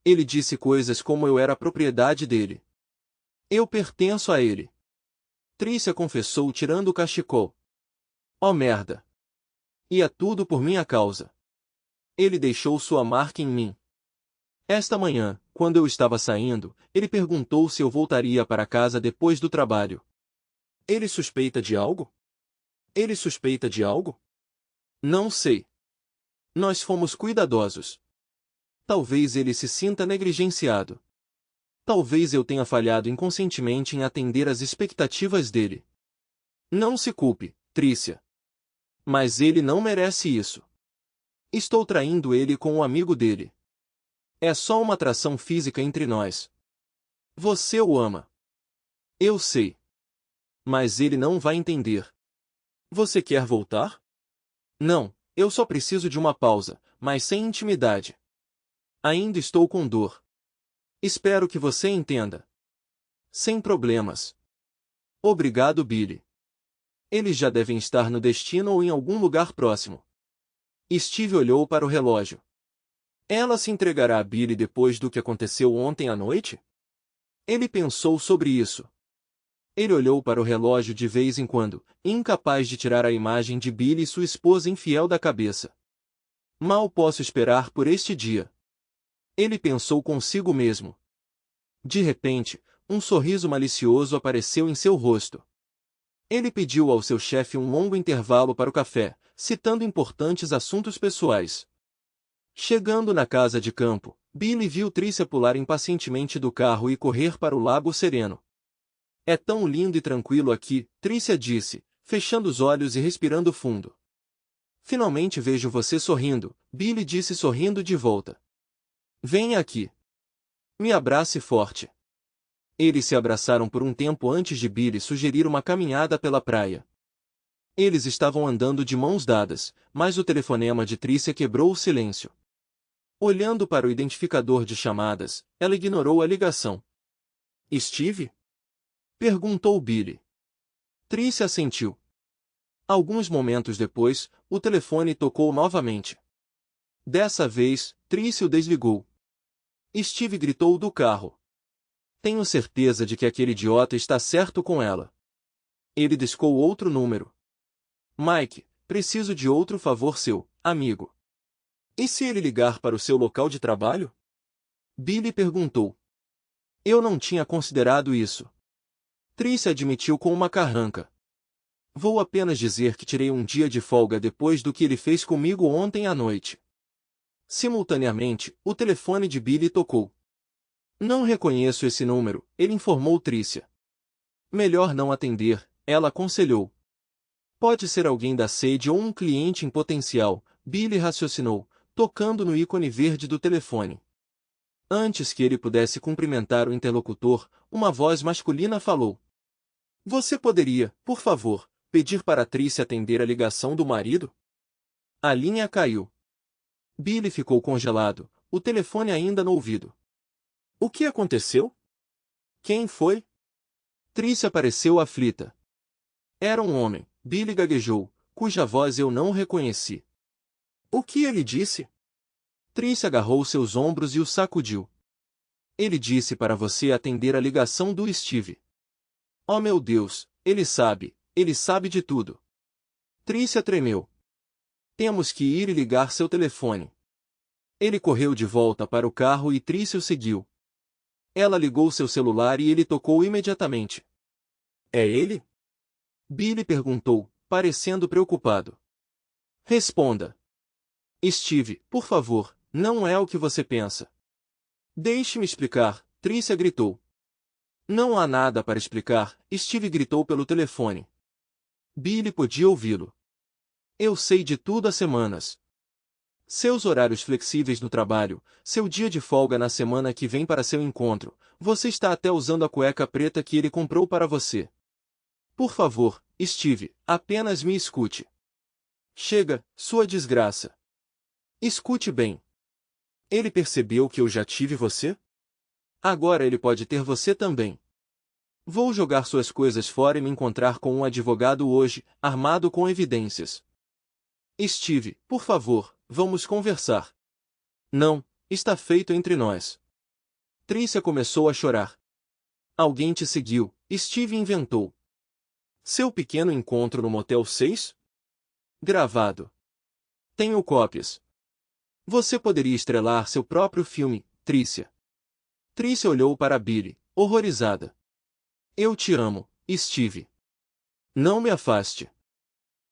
Ele disse coisas como eu era a propriedade dele. Eu pertenço a ele. Trícia confessou tirando o cachecol. Oh merda. E é tudo por minha causa. Ele deixou sua marca em mim. Esta manhã, quando eu estava saindo, ele perguntou se eu voltaria para casa depois do trabalho. Ele suspeita de algo? Ele suspeita de algo? Não sei. Nós fomos cuidadosos. Talvez ele se sinta negligenciado. Talvez eu tenha falhado inconscientemente em atender às expectativas dele. Não se culpe, Trícia. Mas ele não merece isso. Estou traindo ele com um amigo dele. É só uma atração física entre nós. Você o ama. Eu sei. Mas ele não vai entender. Você quer voltar? Não, eu só preciso de uma pausa, mas sem intimidade. Ainda estou com dor. Espero que você entenda. Sem problemas. Obrigado, Billy. Eles já devem estar no destino ou em algum lugar próximo. Steve olhou para o relógio. Ela se entregará a Billy depois do que aconteceu ontem à noite? Ele pensou sobre isso. Ele olhou para o relógio de vez em quando, incapaz de tirar a imagem de Billy e sua esposa infiel da cabeça. Mal posso esperar por este dia. Ele pensou consigo mesmo. De repente, um sorriso malicioso apareceu em seu rosto. Ele pediu ao seu chefe um longo intervalo para o café, citando importantes assuntos pessoais. Chegando na casa de campo, Billy viu Trícia pular impacientemente do carro e correr para o lago sereno. É tão lindo e tranquilo aqui, Trícia disse, fechando os olhos e respirando fundo. Finalmente vejo você sorrindo, Billy disse sorrindo de volta. Venha aqui. Me abrace forte. Eles se abraçaram por um tempo antes de Billy sugerir uma caminhada pela praia. Eles estavam andando de mãos dadas, mas o telefonema de Trícia quebrou o silêncio. Olhando para o identificador de chamadas, ela ignorou a ligação. Steve? Perguntou Billy. Trícia assentiu. Alguns momentos depois, o telefone tocou novamente. Dessa vez, Trícia o desligou. Steve gritou do carro. Tenho certeza de que aquele idiota está certo com ela. Ele discou outro número. Mike, preciso de outro favor seu, amigo. E se ele ligar para o seu local de trabalho? Billy perguntou. Eu não tinha considerado isso. Trícia admitiu com uma carranca. Vou apenas dizer que tirei um dia de folga depois do que ele fez comigo ontem à noite. Simultaneamente, o telefone de Billy tocou. Não reconheço esse número, ele informou Trícia. Melhor não atender, ela aconselhou. Pode ser alguém da sede ou um cliente em potencial, Billy raciocinou, tocando no ícone verde do telefone. Antes que ele pudesse cumprimentar o interlocutor, uma voz masculina falou. Você poderia, por favor, pedir para Trícia atender a ligação do marido? A linha caiu. Billy ficou congelado, o telefone ainda no ouvido. O que aconteceu? Quem foi? Trícia pareceu aflita. Era um homem, Billy gaguejou, cuja voz eu não reconheci. O que ele disse? Trícia agarrou seus ombros e o sacudiu. Ele disse para você atender a ligação do Steve. Oh meu Deus, ele sabe de tudo. Trícia tremeu. Temos que ir e ligar seu telefone. Ele correu de volta para o carro e Trícia o seguiu. Ela ligou seu celular e ele tocou imediatamente. É ele? Billy perguntou, parecendo preocupado. Responda. Steve, por favor, não é o que você pensa. Deixe-me explicar, Trícia gritou. Não há nada para explicar, Steve gritou pelo telefone. Billy podia ouvi-lo. Eu sei de tudo há semanas. Seus horários flexíveis no trabalho, seu dia de folga na semana que vem para seu encontro, você está até usando a cueca preta que ele comprou para você. Por favor, Steve, apenas me escute. Chega, sua desgraça. Escute bem. Ele percebeu que eu já tive você? Agora ele pode ter você também. Vou jogar suas coisas fora e me encontrar com um advogado hoje, armado com evidências. Steve, por favor, vamos conversar. Não, está feito entre nós. Trícia começou a chorar. Alguém te seguiu, Steve inventou. Seu pequeno encontro no Motel 6? Gravado. Tenho cópias. Você poderia estrelar seu próprio filme, Trícia. Trícia olhou para Billy, horrorizada. Eu te amo, Steve. Não me afaste.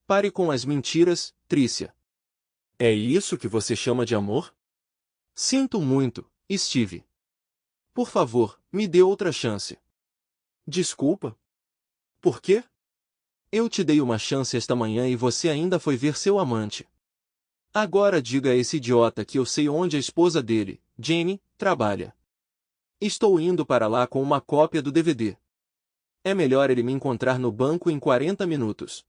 Pare com as mentiras, Trícia. É isso que você chama de amor? Sinto muito, Steve. Por favor, me dê outra chance. Desculpa? Por quê? Eu te dei uma chance esta manhã e você ainda foi ver seu amante. Agora diga a esse idiota que eu sei onde a esposa dele, Jenny, trabalha. Estou indo para lá com uma cópia do DVD. É melhor ele me encontrar no banco em 40 minutos.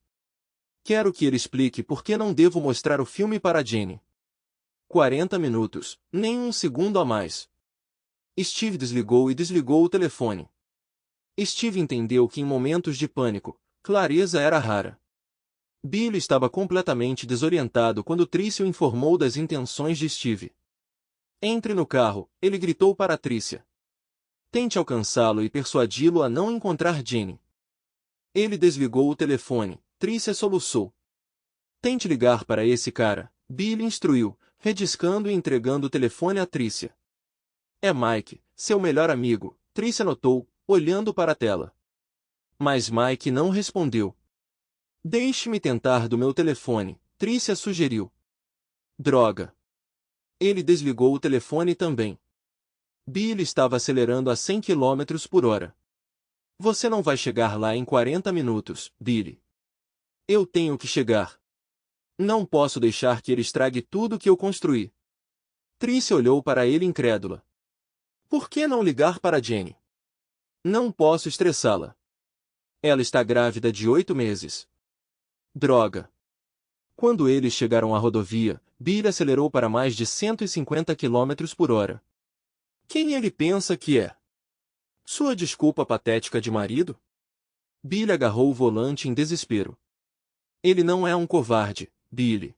Quero que ele explique por que não devo mostrar o filme para Jenny. 40 minutos, nem um segundo a mais. Steve desligou e desligou o telefone. Steve entendeu que em momentos de pânico, clareza era rara. Billy estava completamente desorientado quando Tricia o informou das intenções de Steve. Entre no carro, ele gritou para Tricia. Tente alcançá-lo e persuadi-lo a não encontrar Jenny. Ele desligou o telefone. Tricia soluçou. Tente ligar para esse cara, Billy instruiu, rediscando e entregando o telefone a Tricia. É Mike, seu melhor amigo, Tricia notou, olhando para a tela. Mas Mike não respondeu. Deixe-me tentar do meu telefone, Tricia sugeriu. Droga. Ele desligou o telefone também. Billy estava acelerando a 100 km por hora. Você não vai chegar lá em 40 minutos, Billy. Eu tenho que chegar. Não posso deixar que ele estrague tudo que eu construí. Tricia olhou para ele incrédula. Por que não ligar para Jenny? Não posso estressá-la. Ela está grávida de 8 meses. Droga. Quando eles chegaram à rodovia, Billy acelerou para mais de 150 km por hora. Quem ele pensa que é? Sua desculpa patética de marido? Billy agarrou o volante em desespero. Ele não é um covarde, Billy.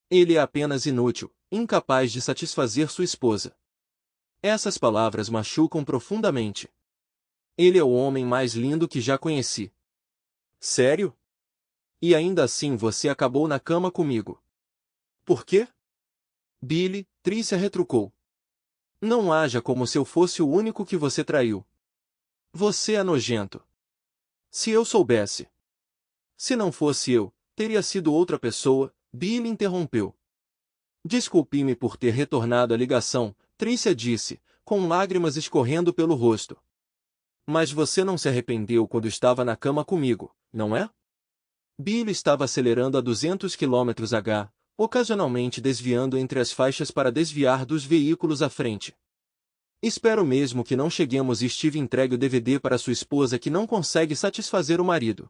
Ele é apenas inútil, incapaz de satisfazer sua esposa. Essas palavras machucam profundamente. Ele é o homem mais lindo que já conheci. Sério? E ainda assim você acabou na cama comigo. Por quê? Billy, Tricia retrucou. Não haja como se eu fosse o único que você traiu. Você é nojento. Se eu soubesse. Se não fosse eu, teria sido outra pessoa, Billy interrompeu. Desculpe-me por ter retornado a ligação, Tricia disse, com lágrimas escorrendo pelo rosto. Mas você não se arrependeu quando estava na cama comigo, não é? Billy estava acelerando a 200 km/h, ocasionalmente desviando entre as faixas para desviar dos veículos à frente. Espero mesmo que não cheguemos e Steve entregue o DVD para sua esposa que não consegue satisfazer o marido.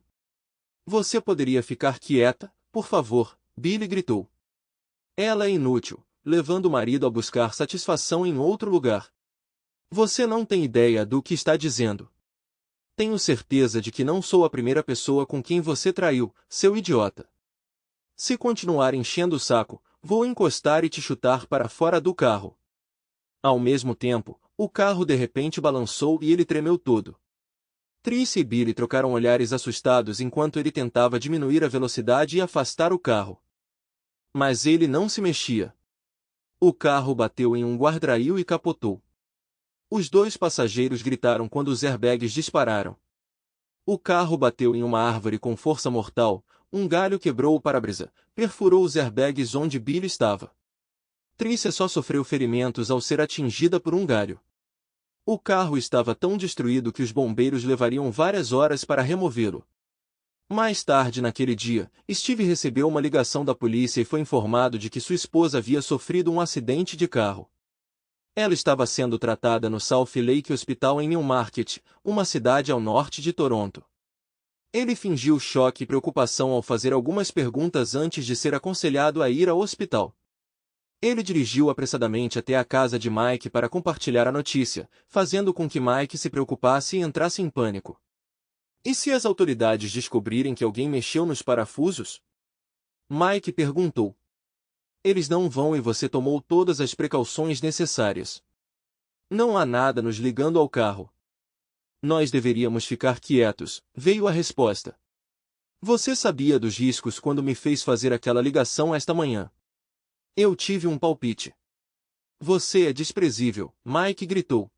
Você poderia ficar quieta, por favor, Billy gritou. Ela é inútil, levando o marido a buscar satisfação em outro lugar. Você não tem ideia do que está dizendo. Tenho certeza de que não sou a primeira pessoa com quem você traiu, seu idiota. Se continuar enchendo o saco, vou encostar e te chutar para fora do carro. Ao mesmo tempo, o carro de repente balançou e ele tremeu todo. Tricia e Billy trocaram olhares assustados enquanto ele tentava diminuir a velocidade e afastar o carro. Mas ele não se mexia. O carro bateu em um guardrail e capotou. Os dois passageiros gritaram quando os airbags dispararam. O carro bateu em uma árvore com força mortal, um galho quebrou o para-brisa, perfurou os airbags onde Billy estava. Tricia só sofreu ferimentos ao ser atingida por um galho. O carro estava tão destruído que os bombeiros levariam várias horas para removê-lo. Mais tarde naquele dia, Steve recebeu uma ligação da polícia e foi informado de que sua esposa havia sofrido um acidente de carro. Ela estava sendo tratada no South Lake Hospital em Newmarket, uma cidade ao norte de Toronto. Ele fingiu choque e preocupação ao fazer algumas perguntas antes de ser aconselhado a ir ao hospital. Ele dirigiu apressadamente até a casa de Mike para compartilhar a notícia, fazendo com que Mike se preocupasse e entrasse em pânico. E se as autoridades descobrirem que alguém mexeu nos parafusos? Mike perguntou. Eles não vão e você tomou todas as precauções necessárias. Não há nada nos ligando ao carro. Nós deveríamos ficar quietos, veio a resposta. Você sabia dos riscos quando me fez fazer aquela ligação esta manhã. Eu tive um palpite. Você é desprezível, Mike gritou.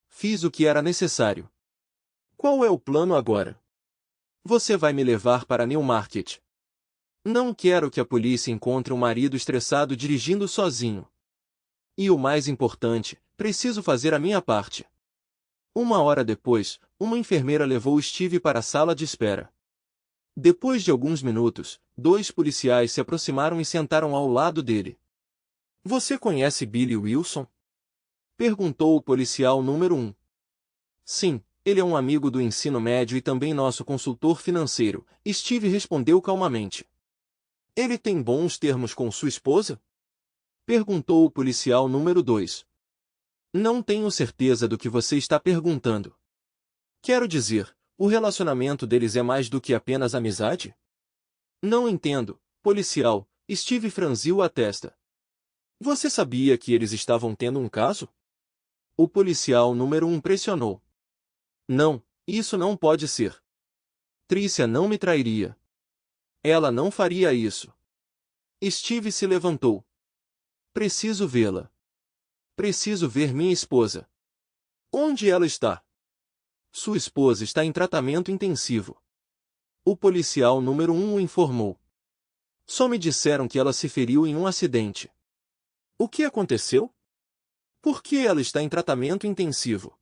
Fiz o que era necessário. Qual é o plano agora? Você vai me levar para Newmarket. Não quero que a polícia encontre um marido estressado dirigindo sozinho. E o mais importante, Preciso fazer a minha parte. 1 hora depois, uma enfermeira levou Steve para a sala de espera. Depois de alguns minutos, 2 policiais se aproximaram e sentaram ao lado dele. Você conhece Billy Wilson? Perguntou o policial número 1. Sim, ele é um amigo do ensino médio e também nosso consultor financeiro, Steve respondeu calmamente. Ele tem bons termos com sua esposa? Perguntou o policial número 2. Não tenho certeza do que você está perguntando. Quero dizer, o relacionamento deles é mais do que apenas amizade? Não entendo, policial, Steve franziu a testa. Você sabia que eles estavam tendo um caso? O policial número 1 pressionou. Não, isso não pode ser. Tricia não me trairia. Ela não faria isso. Steve se levantou. Preciso vê-la. Preciso ver minha esposa. Onde ela está? Sua esposa está em tratamento intensivo. O policial número 1 o informou. Só me disseram que ela se feriu em um acidente. O que aconteceu? Por que ela está em tratamento intensivo?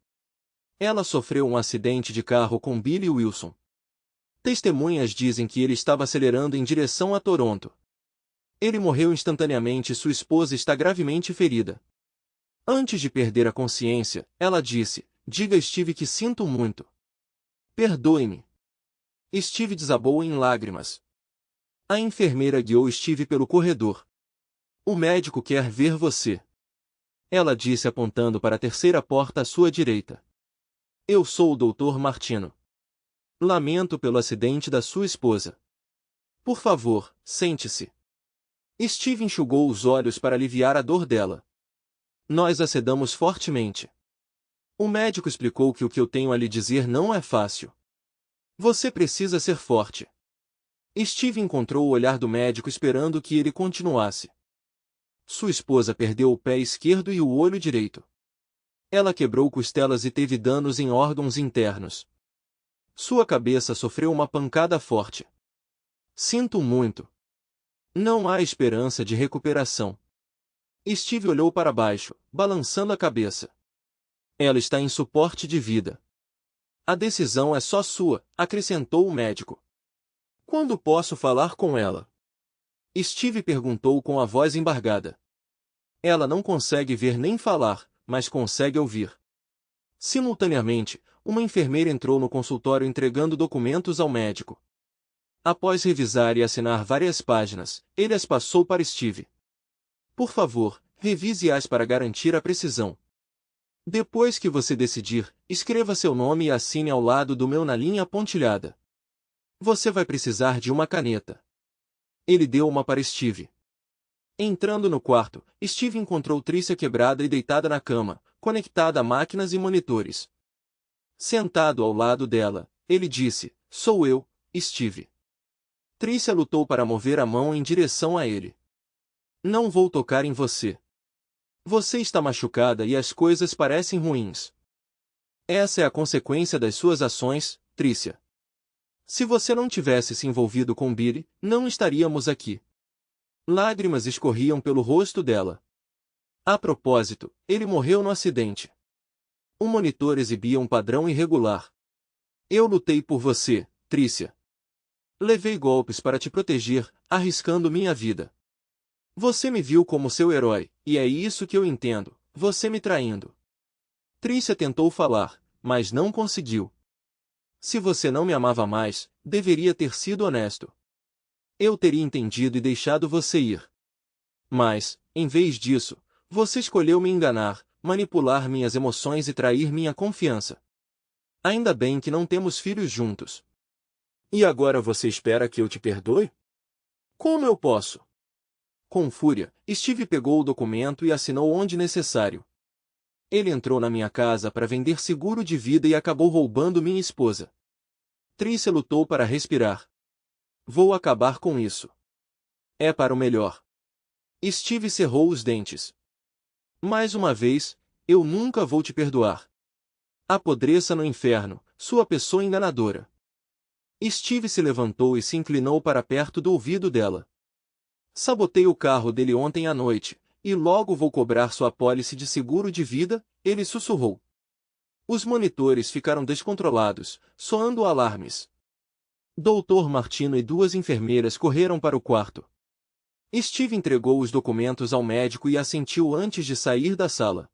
Ela sofreu um acidente de carro com Billy Wilson. Testemunhas dizem que ele estava acelerando em direção a Toronto. Ele morreu instantaneamente e sua esposa está gravemente ferida. Antes de perder a consciência, ela disse, diga a Steve que sinto muito. Perdoe-me. Steve desabou em lágrimas. A enfermeira guiou Steve pelo corredor. O médico quer ver você. Ela disse apontando para a terceira porta à sua direita. Eu sou o Dr. Martino. Lamento pelo acidente da sua esposa. Por favor, sente-se. Steve enxugou os olhos para aliviar a dor dela. Nós a sedamos fortemente. O médico explicou que o que eu tenho a lhe dizer não é fácil. Você precisa ser forte. Steve encontrou o olhar do médico esperando que ele continuasse. Sua esposa perdeu o pé esquerdo e o olho direito. Ela quebrou costelas e teve danos em órgãos internos. Sua cabeça sofreu uma pancada forte. Sinto muito. Não há esperança de recuperação. Steve olhou para baixo, balançando a cabeça. Ela está em suporte de vida. A decisão é só sua, acrescentou o médico. Quando posso falar com ela? Steve perguntou com a voz embargada. Ela não consegue ver nem falar, mas consegue ouvir. Simultaneamente, uma enfermeira entrou no consultório entregando documentos ao médico. Após revisar e assinar várias páginas, ele as passou para Steve. Por favor, revise-as para garantir a precisão. Depois que você decidir, escreva seu nome e assine ao lado do meu na linha pontilhada. Você vai precisar de uma caneta. Ele deu uma para Steve. Entrando no quarto, Steve encontrou Tricia quebrada e deitada na cama, conectada a máquinas e monitores. Sentado ao lado dela, ele disse, sou eu, Steve. Tricia lutou para mover a mão em direção a ele. Não vou tocar em você. Você está machucada e as coisas parecem ruins. Essa é a consequência das suas ações, Tricia. Se você não tivesse se envolvido com Billy, não estaríamos aqui. Lágrimas escorriam pelo rosto dela. A propósito, ele morreu no acidente. O monitor exibia um padrão irregular. Eu lutei por você, Tricia. Levei golpes para te proteger, arriscando minha vida. Você me viu como seu herói, e é isso que eu entendo, você me traindo. Tricia tentou falar, mas não conseguiu. Se você não me amava mais, deveria ter sido honesto. Eu teria entendido e deixado você ir. Mas, em vez disso, você escolheu me enganar, manipular minhas emoções e trair minha confiança. Ainda bem que não temos filhos juntos. E agora você espera que eu te perdoe? Como eu posso? Com fúria, Steve pegou o documento e assinou onde necessário. Ele entrou na minha casa para vender seguro de vida e acabou roubando minha esposa. Tricia lutou para respirar. Vou acabar com isso. É para o melhor. Steve cerrou os dentes. Mais uma vez, eu nunca vou te perdoar. Apodreça no inferno, sua pessoa enganadora. Steve se levantou e se inclinou para perto do ouvido dela. Sabotei o carro dele ontem à noite, E logo vou cobrar sua apólice de seguro de vida, ele sussurrou. Os monitores ficaram descontrolados, soando alarmes. Dr. Martino e duas enfermeiras correram para o quarto. Steve entregou os documentos ao médico e assentiu antes de sair da sala.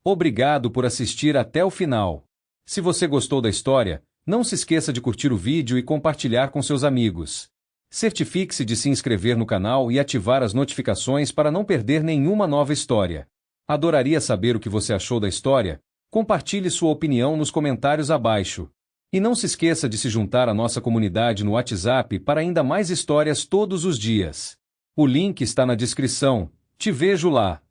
Obrigado por assistir até o final. Se você gostou da história, não se esqueça de curtir o vídeo e compartilhar com seus amigos. Certifique-se de se inscrever no canal e ativar as notificações para não perder nenhuma nova história. Adoraria saber o que você achou da história. Compartilhe sua opinião nos comentários abaixo. E não se esqueça de se juntar à nossa comunidade no WhatsApp para ainda mais histórias todos os dias. O link está na descrição. Te vejo lá.